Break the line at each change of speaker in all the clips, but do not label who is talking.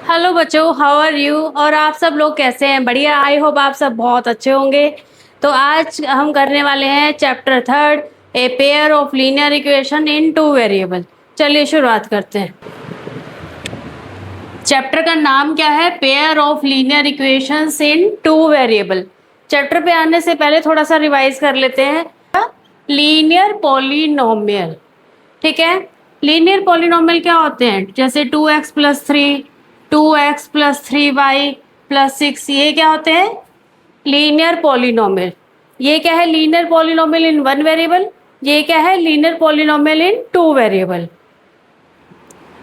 Hello बच्चों, how are you. और आप सब लोग कैसे हैं? बढ़िया। आई होप आप सब बहुत अच्छे होंगे। तो आज हम करने वाले हैं chapter third, a pair of linear equation in two variable. चलिए शुरुआत करते हैं। चैप्टर का नाम क्या है? Pair of linear equations in two variable. Chapter पे आने से पहले थोड़ा सा रिवाइज कर लेते हैं। लीनियर पॉलिनोमियल, ठीक है। लीनियर पॉलिनोमियल क्या होते हैं? जैसे 2x+3, 2x+3y+6, ये क्या होते हैं? Linear polynomial. ये क्या है? Linear polynomial in one variable. ये क्या है? लीनियर पॉलिनोमियल इन टू वेरिएबल।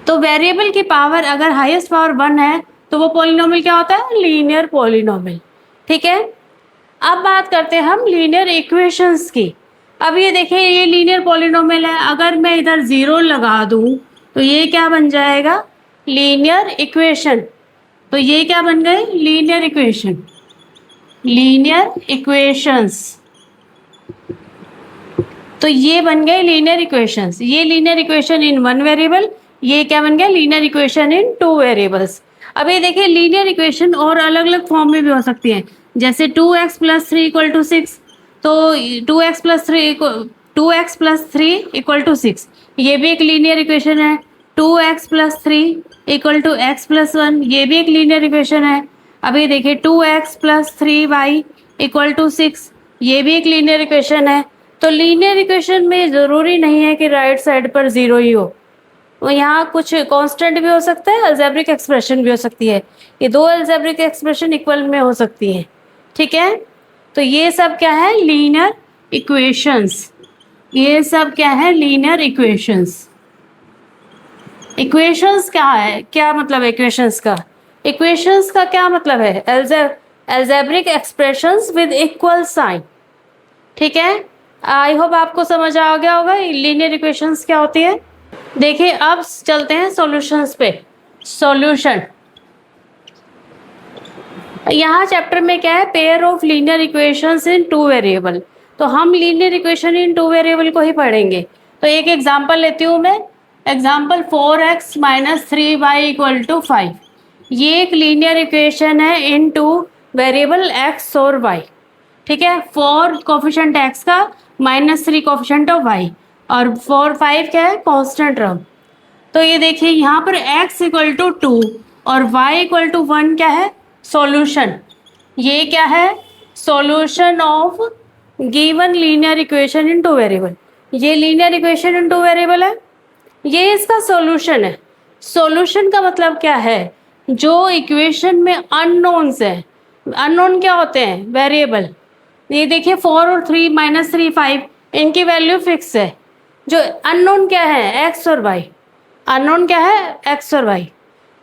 तो वेरिएबल की पावर अगर हाईएस्ट पावर 1 है तो वो पॉलिनोमियल क्या होता है? लीनियर पॉलिनोमियल, ठीक है। अब बात करते हैं हम लीनियर इक्वेशंस की। अब ये देखिए, ये लीनियर पॉलिनोमियल है। अगर मैं इधर 0 लगा दूं तो ये क्या बन जाएगा? Linear equation. तो ये क्या बन गए? Linear equation. लीनियर इक्वेशंस, तो ये बन गए लीनियर इक्वेशंस। ये linear equation in one variable, ये क्या बन गया? Linear equation in two variables. अब ये देखिए, लीनियर इक्वेशन और अलग अलग फॉर्म में भी हो सकती है। जैसे 2x+3 = 6, तो 2x+3 = 6, ये भी एक लीनियर इक्वेशन है। 2x+3 = x+1, ये भी एक लीनियर इक्वेशन है। अभी देखिए 2x+3y = 6, ये भी एक लीनियर इक्वेशन है। तो लीनियर इक्वेशन में ज़रूरी नहीं है कि राइट साइड पर 0 ही हो, वो यहाँ कुछ कांस्टेंट भी हो सकता है, अलजेब्रिक एक्सप्रेशन भी हो सकती है। ये दो अलजेब्रिक एक्सप्रेशन इक्वल में हो सकती हैं, ठीक है। तो ये सब क्या है? Linear equations. ये सब क्या है? Linear equations. इक्वेशंस क्या है? क्या मतलब इक्वेशंस का? इक्वेशंस का क्या मतलब है? Algebraic expressions with equal sign, ठीक है। आई होप आपको समझ आ गया होगा लीनियर इक्वेशंस क्या होती है। देखिए अब चलते हैं सॉल्यूशंस पे। सॉल्यूशन, यहाँ चैप्टर में क्या है? Pair of linear equations in two variable. तो हम linear equation in two variable को ही पढ़ेंगे। तो एक एग्जांपल लेती हूँ मैं। Example 4x-3y = 5। ये एक लीनियर इक्वेशन है इन टू वेरिएबल x और y, ठीक है। 4 कोफिशिएंट x का, -3 कोफिशिएंट ऑफ y, और 4 5 क्या है? Constant term. तो ये देखिए यहाँ पर x = 2 और y = 1 क्या है? सॉल्यूशन। ये क्या है? Solution of given linear equation in two variable. ये linear equation in two variable है, ये इसका सॉल्यूशन है। सॉल्यूशन का मतलब क्या है? जो इक्वेशन में अननोन्स है। अननोन क्या होते हैं? वेरिएबल। ये देखिए 4 और 3, -3 5, इनकी वैल्यू फिक्स है। जो अननोन क्या है? एक्स और वाई। अननोन क्या है? एक्स और वाई।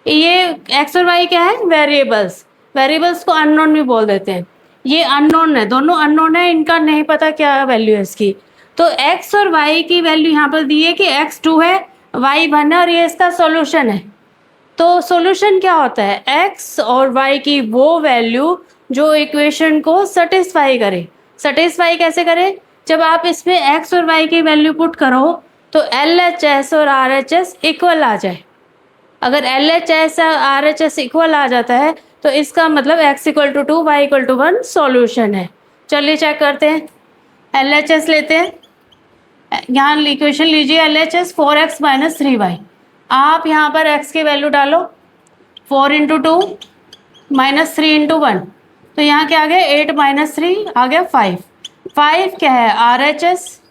ये एक्स और वाई क्या है? वेरिएबल्स। वेरिएबल्स को अननोन भी बोल देते हैं। ये अननोन है, दोनों अननोन है, इनका नहीं पता क्या वैल्यू है इसकी। तो एक्स और वाई की वैल्यू यहाँ पर दी है कि x2 है, y1 है, और ये इसका सॉल्यूशन है। तो सॉल्यूशन क्या होता है? x और y की वो वैल्यू जो इक्वेशन को सेटिस्फाई करे। सेटिस्फाई कैसे करे? जब आप इसमें x और y की वैल्यू पुट करो तो LHS और RHS इक्वल आ जाए। अगर LHS और RHS इक्वल आ जाता है तो इसका मतलब x = 2, y = 1 सॉल्यूशन है। चलिए चेक करते हैं। LHS लेते हैं। यहाँ इक्वेशन लीजिए LHS 4x-3y। आप यहाँ पर x की वैल्यू डालो, 4 × 2 -3 × 1, तो यहाँ क्या आ गया? 8 - 3 आ गया 5। 5 क्या है? RHS।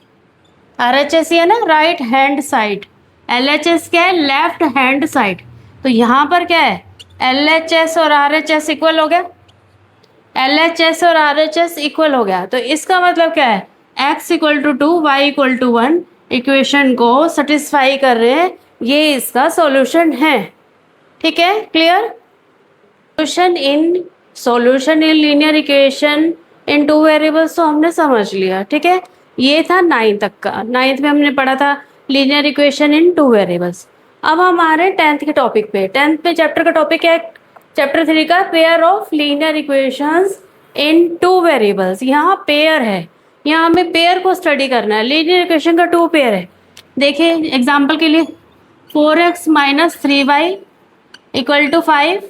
RHS ये ना राइट हैंड साइड, LHS क्या है? Left hand side. तो यहाँ पर क्या है? LHS और RHS इक्वल हो गया। LHS और RHS इक्वल हो गया, तो इसका मतलब क्या है? x = 2, y = 1 इक्वेशन को सेटिस्फाई कर रहे हैं, ये इसका सॉल्यूशन है, ठीक है। Clear? Solution in linear equation in two variables तो हमने समझ लिया, ठीक है। ये था 9th तक का। 9th में हमने पढ़ा था linear equation in two variables. अब हम आ रहे हैं 10th के टॉपिक पे। 10th में चैप्टर का टॉपिक है चैप्टर 3 का pair of linear equations in two variables. यहाँ पेयर है, यहाँ हमें पेयर को स्टडी करना है। लीनियर इक्वेशन का 2 पेयर है। देखिए एग्जांपल के लिए 4x - 3y equal to 5,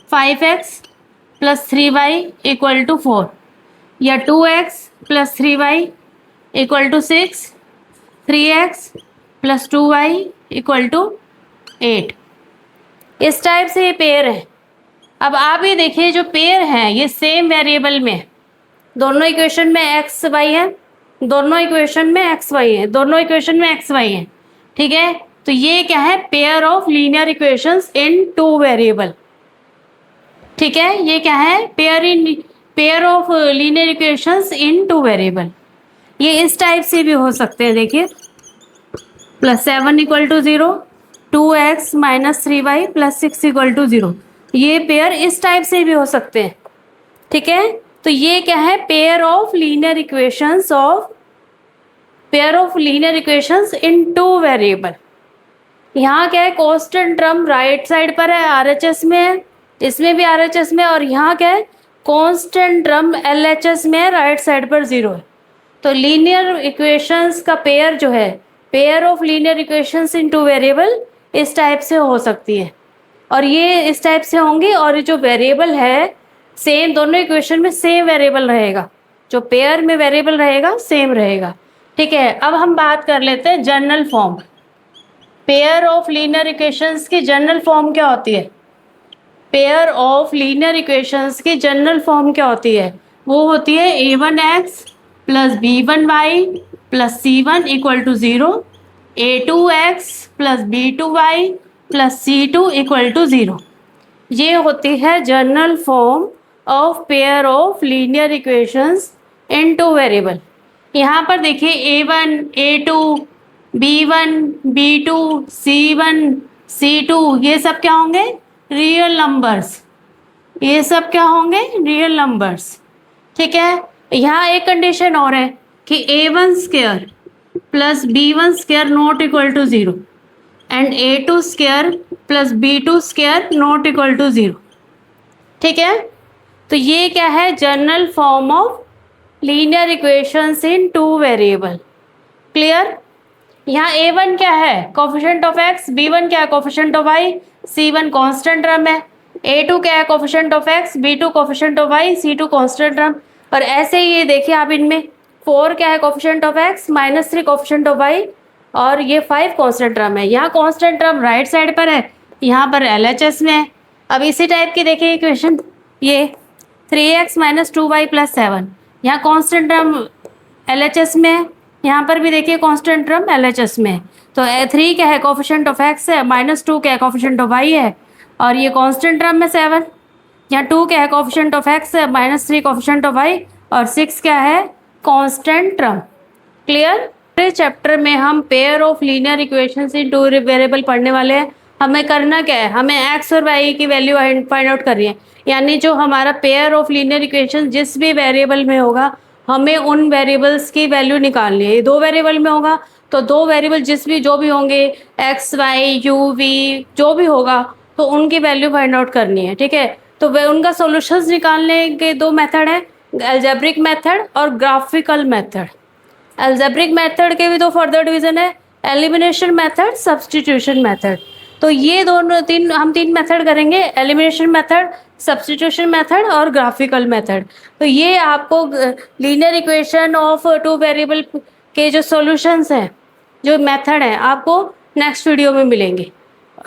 5x plus 3y equal to 4, या 2x plus 3y equal to 6, 3x plus 2y equal to 8। इस टाइप से ये पेयर है। अब आप ये देखिए जो पेयर हैं ये सेम वेरिएबल में, दोनों इक्वेशन में एक्स वाई है, दोनों इक्वेशन में एक्स वाई है, दोनों इक्वेशन में एक्स वाई है, ठीक है। तो ये क्या है, pair of linear equations in two variable, ठीक है। ये क्या है, pair of linear equations in two variable. ये इस टाइप से भी हो सकते हैं, देखिए +7 equal to 0, 2x minus 3y plus 6 equal to 0। ये पेयर इस टाइप से भी हो सकते हैं, ठीक है। तो ये क्या है, pair of linear equations in two variable. यहाँ क्या है, कांस्टेंट टर्म राइट साइड पर है, RHS में है, इसमें भी RHS में, और यहाँ क्या है, कांस्टेंट टर्म LHS में है, राइट साइड पर 0 है। तो लीनियर इक्वेशंस का पेयर जो है, pair of linear equations in two variable इस टाइप से हो सकती है, और ये इस टाइप से होंगी। और ये जो वेरिएबल है सेम, दोनों इक्वेशन में सेम वेरिएबल रहेगा, जो पेयर में वेरिएबल रहेगा सेम रहेगा, ठीक है। अब हम बात कर लेते हैं general form. Pair of linear equations की जनरल फॉर्म क्या होती है, पेयर ऑफ लीनियर इक्वेशंस की जनरल फॉर्म क्या होती है, वो होती है a1x plus b1y plus c1 equal to 0, a2x plus b2y plus c2 equal to 0। ये होती है general form of pair of linear equations in two variable. यहाँ पर देखिए a1, a2, b1, b2, c1, c2 ये सब क्या होंगे, रियल नंबर्स, ये सब क्या होंगे, रियल नंबर्स, ठीक है। यहाँ एक कंडीशन और है कि a1 square plus b1 square not equal to 0 and a2 square plus b2 square not equal to 0, ठीक है। तो ये क्या है, general form of linear equations in two variable, clear. यहाँ a1 क्या है, कोफिशिएंट ऑफ x, b1 क्या है, coefficient of y, c1 constant term है, a2 क्या है, coefficient of x, b2 coefficient of y, c2 constant term. और ऐसे ही ये देखिए आप इनमें 4 क्या है, coefficient of x, -3 coefficient of y, और ये 5 कांस्टेंट टर्म है। यहाँ कांस्टेंट टर्म राइट साइड पर है, यहाँ पर LHS में है। अब इसी टाइप की देखिए इक्वेशन, ये 3x माइनस 2y प्लस 7, यहाँ कांस्टेंट टर्म LHS में है, यहाँ पर भी देखिए कांस्टेंट टर्म LHS में है। तो 3 क्या है, कोफिशिएंट ऑफ x है, -2 क्या है, कोफिशिएंट ऑफ y है, और ये कांस्टेंट टर्म में 7, यहाँ 2 क्या है, कोफिशिएंट ऑफ x है, -3 कोफिशिएंट ऑफ y, और 6 क्या है, कांस्टेंट टर्म, क्लियर। चैप्टर में हम pair of linear equations in two variable पढ़ने वाले हैं। हमें करना क्या है, हमें x और y की वैल्यू फाइंड आउट करनी है, यानी जो हमारा पेयर ऑफ लीनियर इक्वेशन जिस भी वेरिएबल में होगा हमें उन वेरिएबल्स की वैल्यू निकालनी है। 2 वेरिएबल में होगा तो 2 वेरिएबल जो भी होंगे x, y, u, v जो भी होगा तो उनकी वैल्यू फाइंड आउट करनी है, ठीक है। तो वे उनका सॉल्यूशंस निकालने के 2 मेथड हैं, अलजेब्रिक मेथड और ग्राफिकल मेथड। अलजेब्रिक मेथड के भी 2 फर्दर डिवीजन है, एलिमिनेशन मेथड, सब्स्टिट्यूशन मेथड। तो ये हम तीन मेथड करेंगे, एलिमिनेशन मेथड, सब्स्टिट्यूशन मेथड और ग्राफिकल मेथड। तो ये आपको लीनियर इक्वेशन ऑफ 2 वेरिएबल के जो सॉल्यूशंस हैं, जो मेथड हैं, आपको नेक्स्ट वीडियो में मिलेंगे,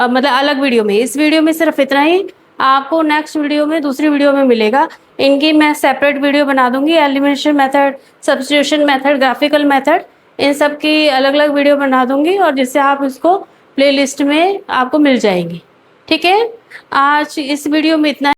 मतलब अलग वीडियो में। इस वीडियो में सिर्फ इतना ही, आपको नेक्स्ट वीडियो में, दूसरी वीडियो में मिलेगा। इनकी मैं सेपरेट वीडियो बना दूंगी, elimination method, substitution method, graphical method, इन सब की अलग अलग वीडियो बना दूंगी, और जिससे आप इसको प्लेलिस्ट में आपको मिल जाएंगी, ठीक है। आज इस वीडियो में इतना।